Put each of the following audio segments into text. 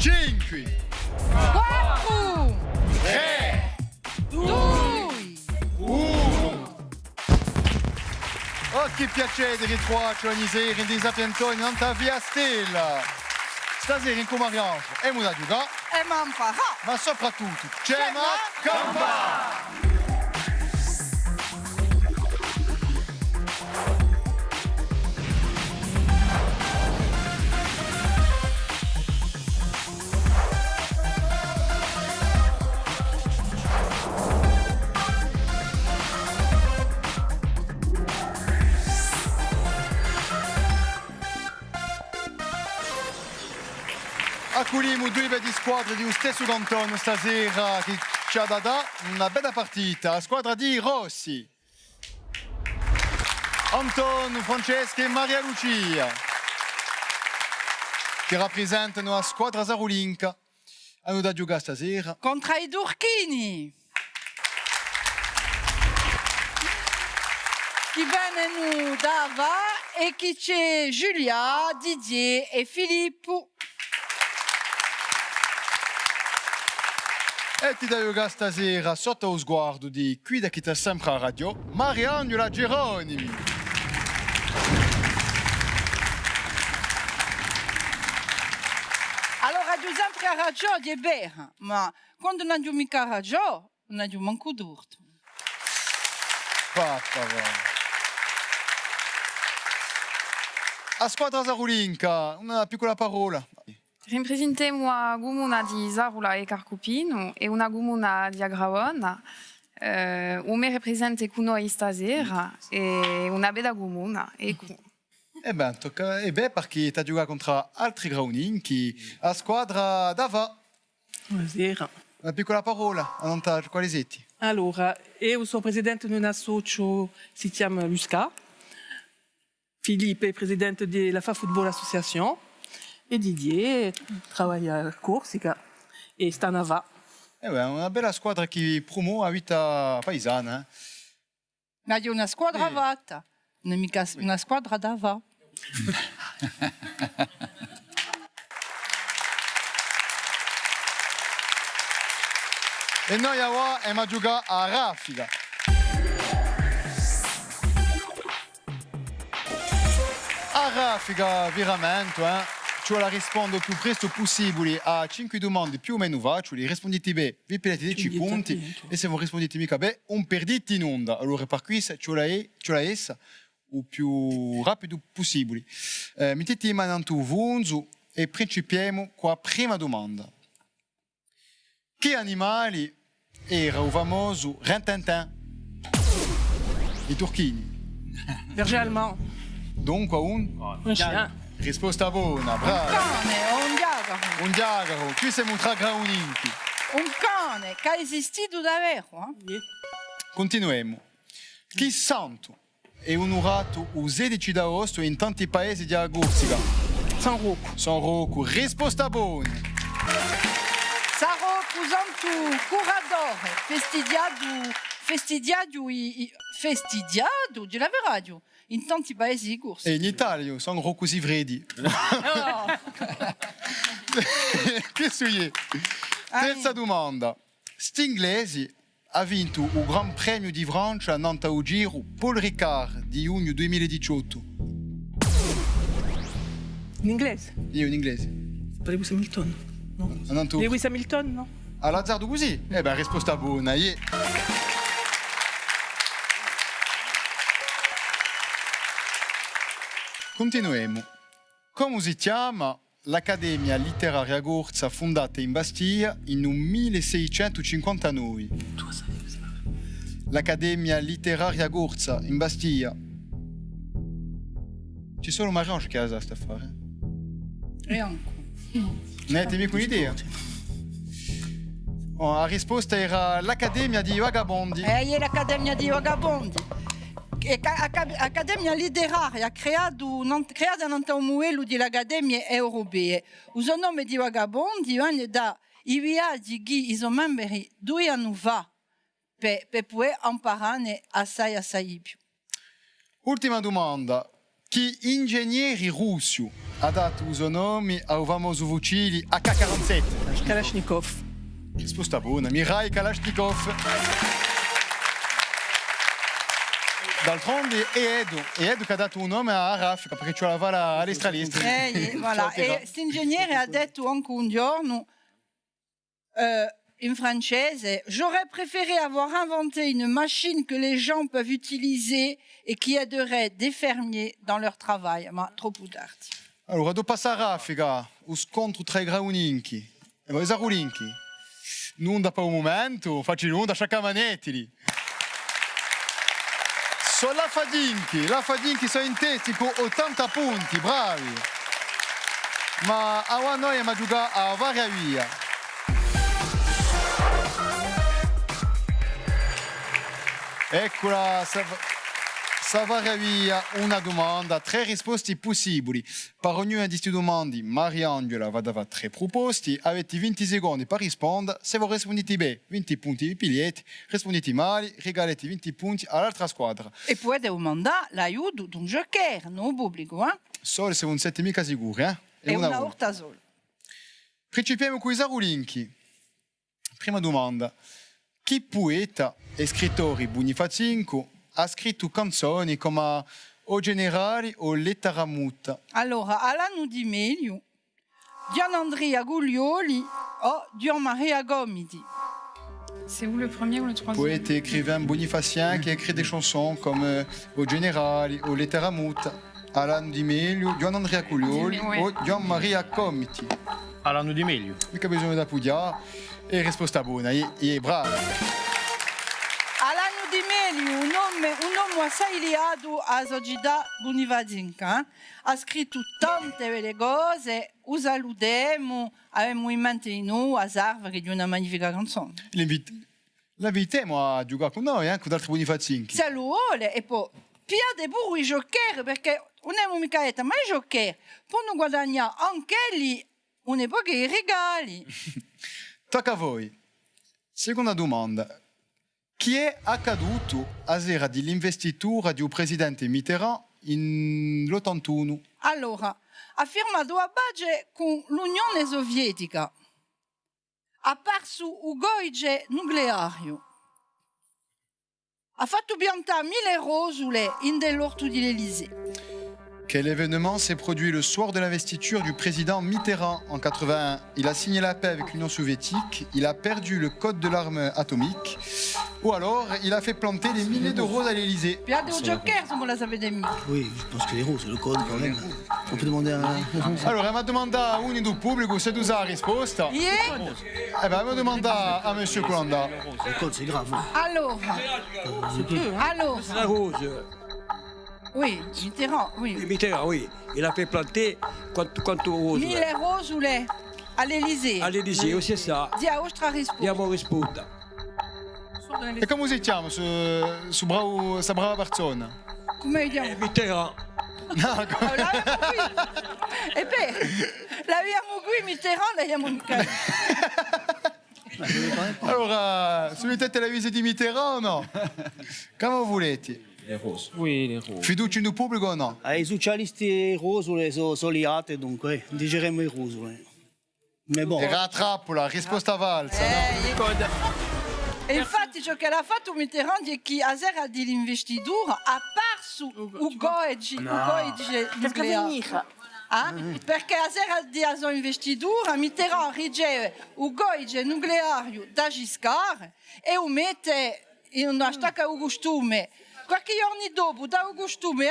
5, 4, 3, 2, 1. Oh, che piacere di ritrovarci ogni sera in disappiantone in via Stella. Stasera in Comariange e Muna Giuga, e Manfara. ma soprattutto Cema Campa. Accoliamo due belle squadre di stesso D'Antonio stasera che ci ha dato una bella partita. La squadra di Rossi, Antonio, Francesca e Maria Lucia, che rappresentano la squadra Zarulinka. Hanno da giocare stasera Contro i Durchini. Chi vengono da Va e chi c'è Giulia, Didier e Filippo. e ti da giocare stasera sotto lo sguardo di qui da chi sta sempre a radio, Mariangela Geronimi. Allora, io sempre a radio di bene, ma quando non ho mica a radio, non ho manco d'urto. Papà. La squadra Zarulinka, una piccola parola. Reprezentăm gumuna di Zarula e Carcupino e una gumuna di Agraon. Ume representa con noi stasera e una bella gumuna. Eh ben, tocca, perché ti ha giocato contro altri Grauninchi, la squadra d'Ava. Buonasera. Una piccola parola, a vantaggio, quali siete? Allora, io sono presidente di un associo, si chiama Lusca. Filippo è presidente della Fa Football Association. E Didier lavora a Corsica e sta a Va. Una bella squadra che promuove la vita paesana. Ma è una squadra vata, non è mica una squadra da Va. E noi ora andiamo a giocare a raffica. A raffica, veramente, cioè la rispondo più presto possibile a 5 domande più o meno facili. Rispondete bene, vi prendete 10 punti e se non rispondete mica bene, un perdite in onda. Allora per questo ce la essa il più rapido possibile. Mettete in mano tu vunzu e principiamo con la prima domanda. Che animali era il famoso Rintintin? I turchini. Berger allemand. Dunque un chien. Risposta buona, bravo. Un cane o un diavolo. Un diavolo, qui siamo tra Grauninchi. Un cane che ha esistito davvero. Continuiamo. Chi santo è onorato il 16 d'agosto in tanti paesi di Corsica? San Rocco. San Rocco, risposta buona. Sarò cusanto curadore, festidiado di la radio in tanti paesi di corsa. E in Italia, San Rocco Sivredi. Che suie? Terza domanda. Stinglesi ha vinto il Gran Premio di Francia nanta o Giro Paul Ricard di giugno 2018. In inglese? Io in inglese. Lewis Hamilton? No. Nanto. Lewis Hamilton, no? All'azzardo così? Risposta buona. Continuiamo. Come si chiama l'Accademia Letteraria Gorza fondata in Bastiglia in 1659? L'Accademia Letteraria Gorza in Bastiglia. C'è solo Mariange che ha la sta a fare. E anche. Non avete mica un'idea? La risposta era l'Accademia di Vagabondi. È l'Accademia di Vagabondi. Accademia Letteraria creata nel modello delle accademie europee. Il nome di Vagabondi viene da i viaggi che i membri 2 anni fa per poi imparare assai più. Ultima domanda. Che ingegneri russi ha dato uso nomi ao famoso fucile AK-47. Kalachnikov. Risposta buona, Mikhail Kalashnikov. D'altronde è Edo che ha dato un nome a Raffica perché c'è la vara all'estralista. Voilà. E questo ingegnere ha detto anche un giorno in francese: j'aurais préféré avoir inventé une machine que les gens peuvent utiliser et qui aiderait des fermiers dans leur travail. Ma troppo tardi. Allora, dopo a Raffica, lo scontro tra i grauninchi e i zarulinchi. Non da per un momento, facile non da sciacamanetti lì. La Fadinchi sono in testi con 80 punti, bravi. Ma a noi abbiamo giocato a varia via. Eccola, varia via, una domanda, 3 risposte possibili. Per ognuna di queste domande, Mariangela va dare 3 proposte. Avete 20 secondi per rispondere. Se voi rispondete bene, 20 punti di biglietti. Rispondete male, regalate 20 punti all'altra squadra. E potete domandare l'aiuto di un giochiere, non pubblico, eh? Solo se non siete mica sicuri, eh? E una volta sola. Principiamo con i zarulinchi. Prima domanda. Chi poeta e scrittore Bonifacinco ha scritto canzoni come O Generali o Lettera Muta? Allora, all'anno di meglio, Gian Andrea Guglioli o Gian Maria Gomiti. C'est où le premier ou le troisième? Poète et écrivain bonifacien qui a écrit des chansons comme O Generali o Lettera Muta. All'anno di meglio, Gian Andrea Guglioli o Gian Maria Gomiti. All'anno di meglio. Mica bisogno da pudiare. E risposta buona, è bravo. All'anno di meglio, un uomo assai liato a società bonifacinca. Ha scritto tante belle cose, lo salutiamo, abbiamo in mente di noi a Sarva di una magnifica canzone. L'invitiamo a giocare con noi, con altri bonifacinchi. Se lo vuole, e poi piate pure i giochieri, perché non è mica ma i giochieri, per non guadagnare anche lì, un po' che regali. Tocca a voi. Seconda domanda. Chi è accaduto a sera dell'investitura di un presidente Mitterrand nell'81? Allora, ha firmato a base con l'Unione Sovietica. Ha perso il goige nucleare. Ha fatto piantare 1000 rosole in dell'orto di l'Élysée. Quel événement s'est produit le soir de l'investiture du président Mitterrand en 81? Il a signé la paix avec l'Union soviétique, il a perdu le code de l'arme atomique, ou alors il a fait planter des milliers de roses à l'Élysée. Piate o giochieri, se vous la sapete mica. Oui, je pense que les roses, c'est le code quand même. On peut demander à... Allora, mi ha domandato a uno del pubblico se tu sa la risposta. Yeah. Eh ben, mi domanda a monsieur Colanda. Le code, c'est grave. Alors, La rose. oui, Mitterrand, oui. Mitterrand, oui. Il a fait planter quanto rose. 1000 rosole all'Élysée. All'Élysée, c'est ça. Di a vostra risposta. Diamo risposta. E come si chiama su bravo, sa brava persona? Come vediamo? Mitterrand. L'abbiamo qui. E beh, l'abbiamo qui Mitterrand, l'abbiamo mica. Allora, solitamente la visita di Mitterrand o no? Come volete? Les roses. Oui, les roses. Fiducia in un pubblico o no? I socialisti rosole sono liate, dunque digeremo i rosole. Mais bon. Era a trappola, risposta valsa. E infatti ciò che l'ha fatto Mitterrand è che a sera dell'investitura ha perso il goige nucleare. Perché a sera della sua investitura Mitterrand riceve il goige nucleare da Giscard e lo mette in una stacca il costume. Qualche giorno dopo dà il costume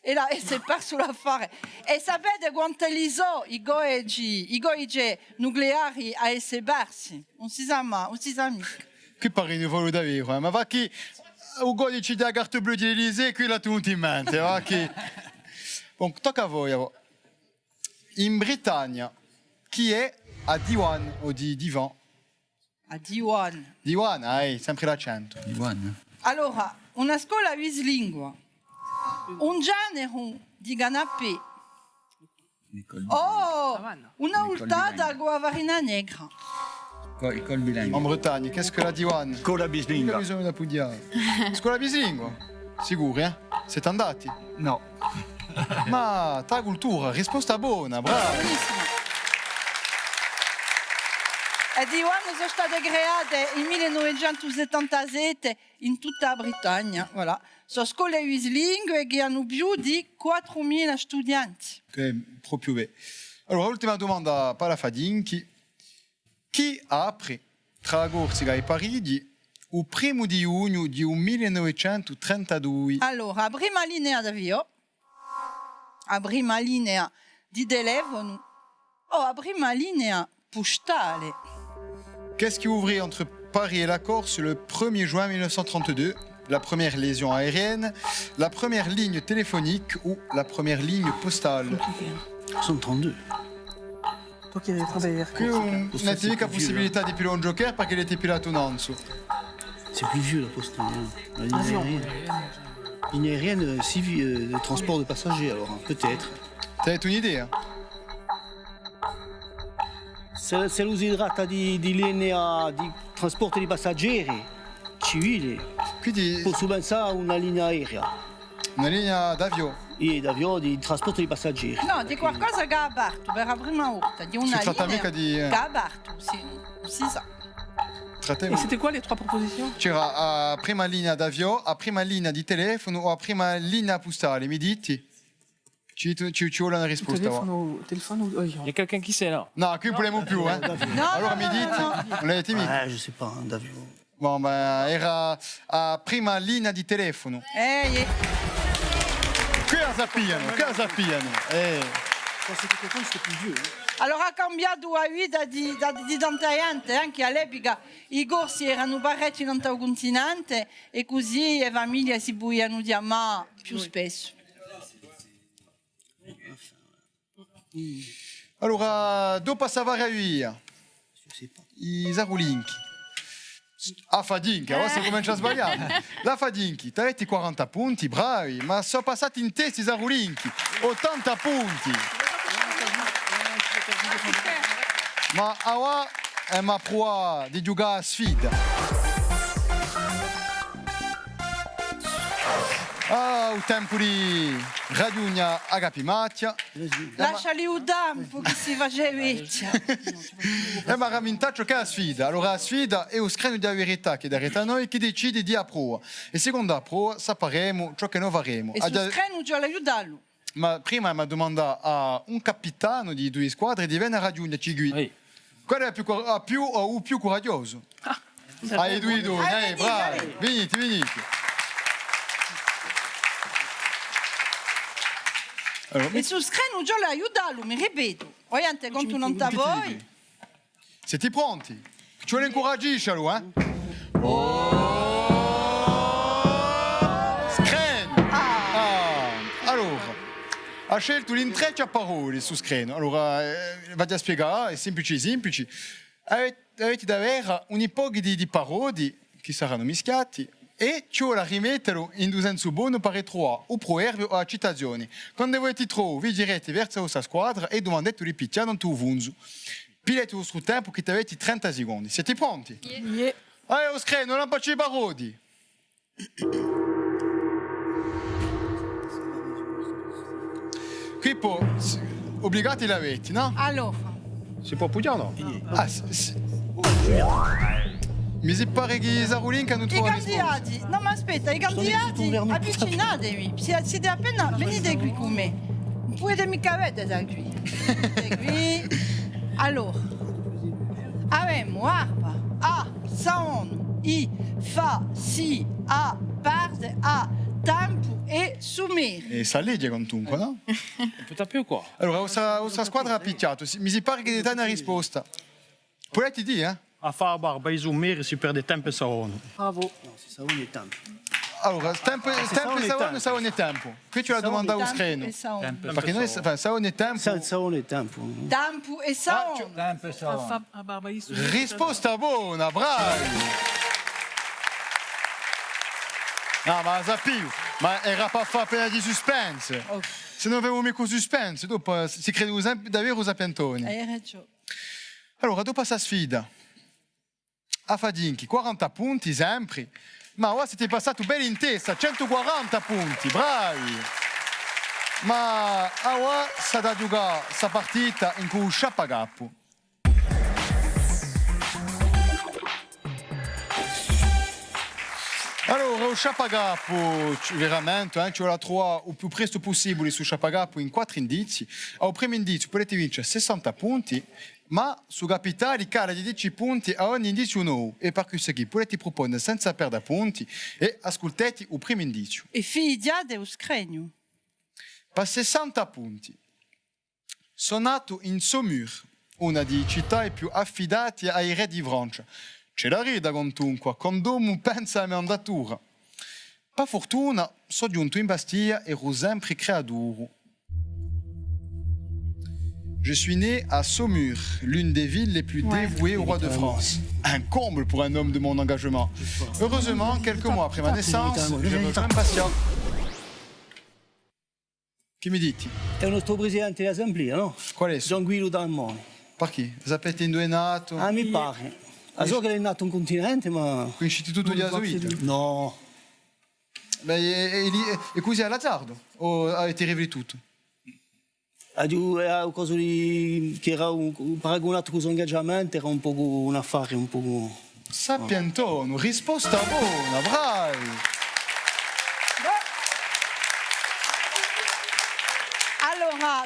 e là e si è perso l'affare. E sapete quanto li sono i goige nucleari a essere persi? Non si sa mai, non si sa mica. Qui pare di volo davvero, ma va chi il codice della carta blu di Elysée, qui l'ha tenuto in mente, va chi. Bon, tocca a voi. In Britannia, chi è a Diwan o di Divan? A Diwan. Diwan, sempre l'accento. Allora, una scuola bislingua, un genere di canapè, una ultata con la farina negra. En Bretagne, qu'est-ce que la Diwan? Scuola bislingua. Bisogna da pudiare. Scuola bislingua? Sicuri, eh? Siete andati? No. Ma ta cultura, risposta buona, bravo. Benissimo. E di quando sono state create nel 1977 in tutta la Britannia, voilà. Sono scuole lingue che hanno più di 4.000 studenti. Proprio bene. Allora, ultima domanda per la Fadinchi. Chi apre tra Corsica e Parigi il 1° di giugno di 1932? Allora, la prima linea d'avvio, la prima linea di telefono o la prima linea postale? Qu'est-ce qui ouvrit entre Paris et la Corse le 1er juin 1932? La première liaison aérienne, la première ligne téléphonique ou la première ligne postale? 62. Toi qui avais travaillé à Qui non c'è mica possibilità di pilare un joker perché l'était pilato Nanzo. C'est plus vieux la poste. La ligne aérienne. Ligne aérienne, de transport de passagers alors, hein, peut-être. T'as une idea? Se lo si tratta di linea di trasporto di passeggeri civili, Quindi posso pensare a una linea aerea una linea d'avion. e d'avione di trasporto di passeggeri. No, di qualcosa che ha aperto per la prima volta, di una Si tratta linea mica di, che ha aperto, sì, si sa. Et c'était quoi les 3 propositions? C'era a prima linea d'avion, a prima linea di telefono o a prima linea postale, mi dite? Ci vuole una risposta. Va. Téléphone ou avion? Il y a quelqu'un qui sait là. No, qui ne voulons plus, hein. No, Allora no, mi no, dite? no, no. Non l'avete mica? Je sais pas, un d'avion. Bon, ben, era a prima linea di telefono. Che la sappiano? C'était quelqu'un qui était plus vieux. Allora ha cambiato la vita di tanta gente, anche all'epoca i corsi erano parecchi in tutto il continente e così le famiglie si potevano chiamare più spesso. Allora, dopo Savaria, Je sais pas. i Zarulinchi. A Fadinchi, ora si comincia a sbagliare. La Fadinchi, ti avete 40 punti, bravi, ma sono passati in testa i Zarulinchi, 80 punti. Ma ora è una prova di giocare a sfida. Ah, il tempo di Radiugna Agapi Macchia. Lasciali un tempo che si faceva vecchia. Ma ramintaccio che è la sfida. Allora la sfida è lo screno di verità che darete a noi che decide di a prova. E secondo la prova sapremo ciò che noi faremo. E su screno ci aiutarlo. Ma prima mi domanda a un capitano di 2 squadre di viene a Radiugna Cigui. Oui. Qual è il più coraggioso? I due, Venite, bravi. Venite. Allora, E su screno ci aiutarlo, mi ripeto. Ovviamente conto non da voi. siete pronti? Ci vuole incoraggisci allora, eh? Screno! Allora, ha scelto l'intreccio a parole su screno. Allora, vado a spiegare, è semplice. Avete da avere un po' di parole che saranno mischiati e ci vuole rimetterlo in due sensi buoni per trovare o proverbio o citazioni. Quando voi ti trovi, vi girate verso la vostra squadra e domandate di picchiare non tu vunzo. Pilate il vostro tempo che avete 30 secondi. Siete pronti? Yeah. Allora, screno, non faccio i parodi. Qui poi, obbligati l'avete, no? Allora, Si può pugliare o no? Ah, mi si pare che i Zarulin che hanno i trovato risposta. candidati, no ma aspetta, i candidati avvicinatevi, siete appena, venite qui con me. Non potete mica vedere da qui. Venite qui. Allora, abbiamo arpa, A, Saon, I, Fa, Si, A, Parte, A, Tempo e Sumir. E sa legge comunque, no? Può più qua. Allora, la vostra squadra ha picchiato. Mi si pare che date una risposta. Potete dire, eh? A fare barba, i zoomeri si perde tempo e saono. Bravo. Non, c'est ça, on est temps. Allora, tempo e Saon e tempo. Qui c'è la domanda allo screno. E Saon. Perché noi, Saon e tempo. Ça, on est temps. Tempo e Saon. A Barbaïs. Risposta buona, bravi! No, ma la sapevo, ma era per fare appena di suspense. Se non avevo mica suspense, dopo si crede davvero a pentoni. Hai ragione. Allora, dopo questa sfida, a Fadinchi, 40 punti sempre, ma ora siete passato bene in testa, 140 punti, bravi! Ma ora sa da giocare sa partita in cui sciappagappo. Allora, o sciappagappo, veramente, ci vuole trovare il più presto possibile su sciappagappo in 4 indizi. Al primo indizio potete vincere 60 punti, ma su capitali cala di 10 punti a ogni indizio nuovo. E per questo qui potete proporre senza perdere punti e ascoltate il primo indizio. E figlia dello scregno. Per 60 punti. Sono nato in Saumur, una delle città più affidate ai re di Francia. C'è la rida comunque, quando uno pensa alla mia andatura. Per fortuna, sono giunto in Bastiglia e ero sempre creatore. Je suis né à Saumur, l'une des villes les plus dévouées au roi de France. Un comble pour un homme de mon engagement. Heureusement, quelques mois après ma naissance, je rejoins Bastia. Chi mi dici? È il nostro presidente dell'assemblea, no? Qual è? Gian Guido Dalmoni. Per chi? Sapete in dove è nato? Ah, mi pare. So che è nato un continente, ma... Qui istituto di Azuita? No. Beh, e così è l'azzardo? O avete riveli tutto? È una cosa che era paragonato con l'ingaggiamento, era un po' un affare, un po'... Sapientono, risposta buona, bravi! Allora,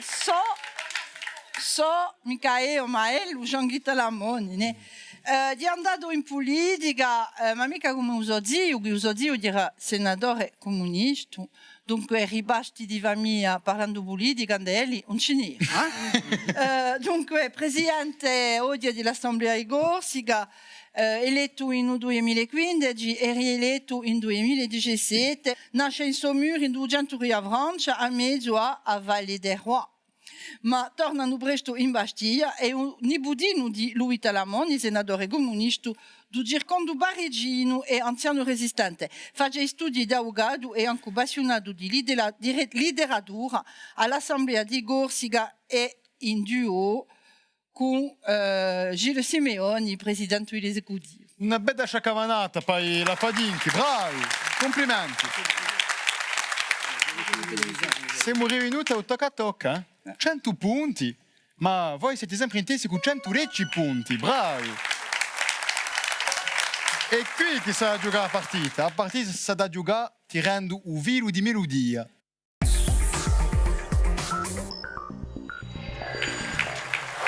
Michael Omael o Jean-Guy Lamoni, né? Di andato in politica, ma mica come uso zio dire senatore comunista, dunque ribasti di famiglia parlando politica, andeli, un cinese. Dunque, presidente oggi dell'Assemblea di Corsica, eletto in 2015 e rieletto in 2017, nasce in Saumur in 200 a Francia, a mezzo a Valle des Rois. Ma tornano presto in Bastiglia e un nibudino di Louis Talamoni, senatore comunista, do Gircondo Barigino e anziano resistente. Face studi di avvocato e anche appassionato di letteratura all'Assemblea di Corsica e in duo con Gilles Simeoni, presidente dell'esecutivo. Una bella sciacavanata per la Fadinchi, bravi! Complimenti! Siamo rivenuti a tocca a tocca, 100 punti, ma voi siete sempre intesi con 110 punti, bravi! E qui che sa giocare la partita. La partita sa da giocare tirando un vilo di melodia.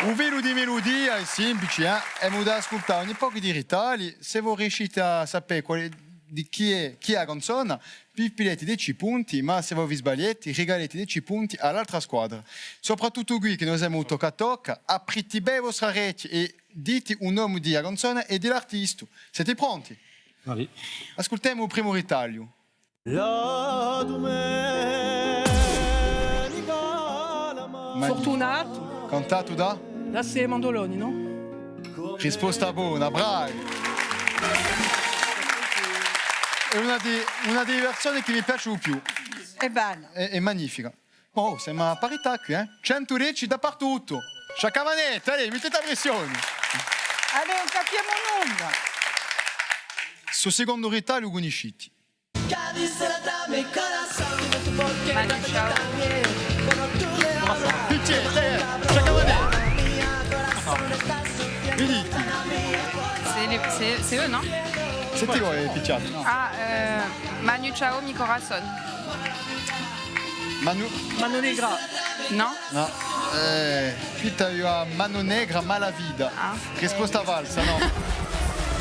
Un velo di melodia è semplice, è da ascoltare ogni poco di ritagli. Se voi riuscite a sapere di chi è la canzone, pipilete 10 punti, ma se voi vi sbagliate, regalate 10 punti all'altra squadra. Soprattutto qui che noi siamo tocca, aprite bene le vostre reti e dite un nome di canzone e dell'artista. Siete pronti? Allez. Ascoltiamo il primo ritaglio. Fortunato. Cantato da? Là, c'est Mandoloni, no? Risposta buona, bravi! È una delle versioni che mi piace di più. È bella. È magnifica. Oh, siamo a parità qui, 110 dappertutto. Sciacamanetta, allez, mettete a pressione. Allora, capiamo nulla. Sul secondo ritaglio conosciti. Manu Chao. Picciette, sciacamanetta. Vidite, C'est eux, non? se ti vuoi picciato. Ah, Manu Chao, Mi Corazon. Mano Negra. No? No. Qui t'as a Mano Negra, Malavida. Ah. Risposta valsa, no? Je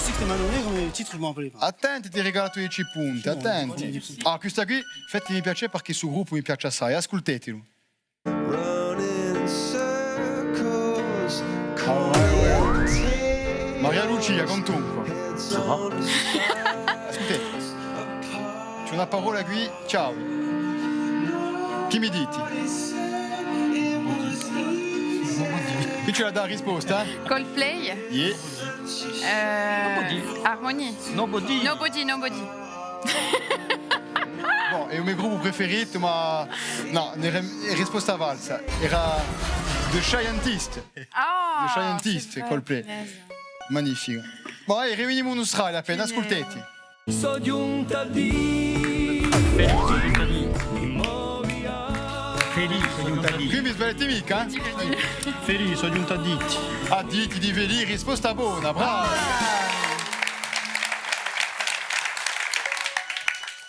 sais que c'était Mano Negro, mais le titre, je ne m'en rappelais pas. Attenti, ti regalato 10 punti, attenti. Ah, questa qui, infatti mi piace perché sul gruppo mi piace assai, ascoltatelo. Maria Lucia, contunque. Ascoltate, c'è una parola qui, ciao. Chi mi dite? Qui c'è la da risposta? Coldplay. Yeah. Harmonie. Nobody. Nobody. Bon, è il mio gruppo preferito, ma no, risposta valsa. Era The Scientist. Ah, The Scientist, c'est Coldplay. punaise. Magnifico. Bon, allez, riuniamo in Australia appena, ascoltate. Felice giunta a diti. Qui mi sbagliate mica? Felice giunta a diti. A diti di Veli, risposta buona, bravo!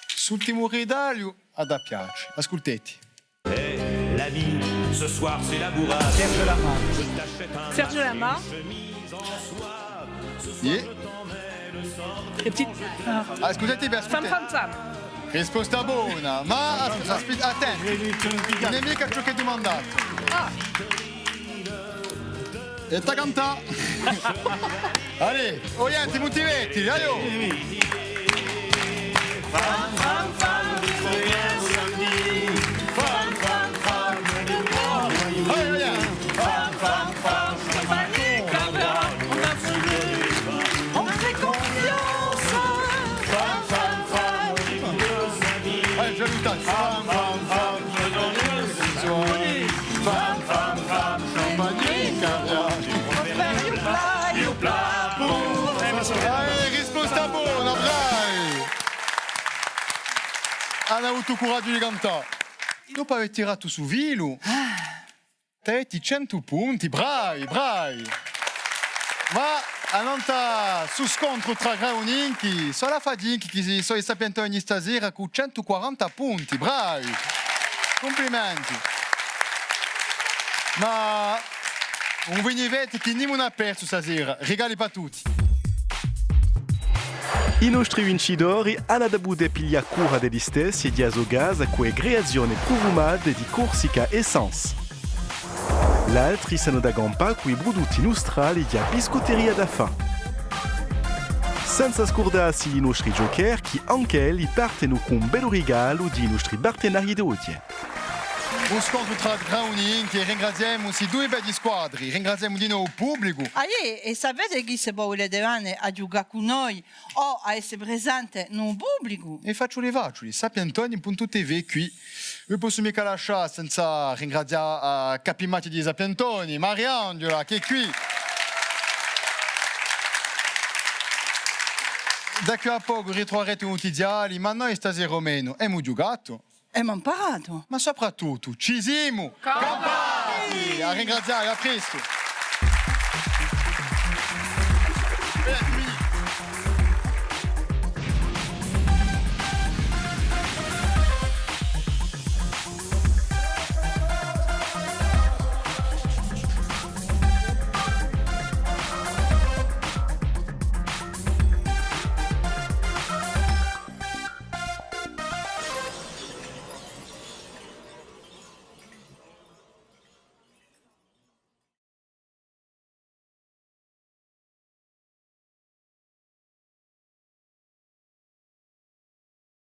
Sull'ultimo ridaglio ad a piace, ascoltati. La vie, ce soir c'est la bourrade. Je t'achète un Sergio Lama. Yeah. Les petites. Ascoltati, beh, Fam ascoltati. Fam Fam. Risposta buona, ma attenti, non è mica ciò che ti ho mandato. E ta cantà. Allez, oyenti, motivetti, dai! On fait confiance. Allez, je l'ai tanto. Fam, fam, fam, fam, fam, fam, champagne, caviar. Allez, risposta buona, bravi! Hanno avuto coraggio di cantare. Dopo aver tirato su Vilu, avete 100 punti, bravi, bravi! Ma annanta su scontro tra Grauninchi, sono Fadinchi che sono i sapientoni stasera con 140 punti, bravi! Complimenti! Ma un venivete che non ha perso stasera, regali per tutti! I nostri vincitori hanno avuto piglia cura degli stessi e di Azogaz a cui creazione provumata di Corsica Essence. L'altri sono da gampa con i prodotti nostrali di biscotteria da fa. Senza scordarsi i nostri giocher che anche li partono con un bel regalo di nostri partenari d'oggi. Un scontro tra Grauninchi e ringraziamo i due belli squadri, ringraziamo di nuovo il pubblico. E sapete chi se volete venire a giocare con noi o a essere presente nel pubblico? E faccio le faccioli, sapientoni.tv qui. Vi posso mica lasciare senza ringraziare a Capimati di Sapientoni, Mariangela che è qui. Da qui a poco ritroverete un tiziali, ma noi stasera meno abbiamo giocato. E mi ho imparato. Ma soprattutto ci siamo! Campari! A ringraziare, a presto!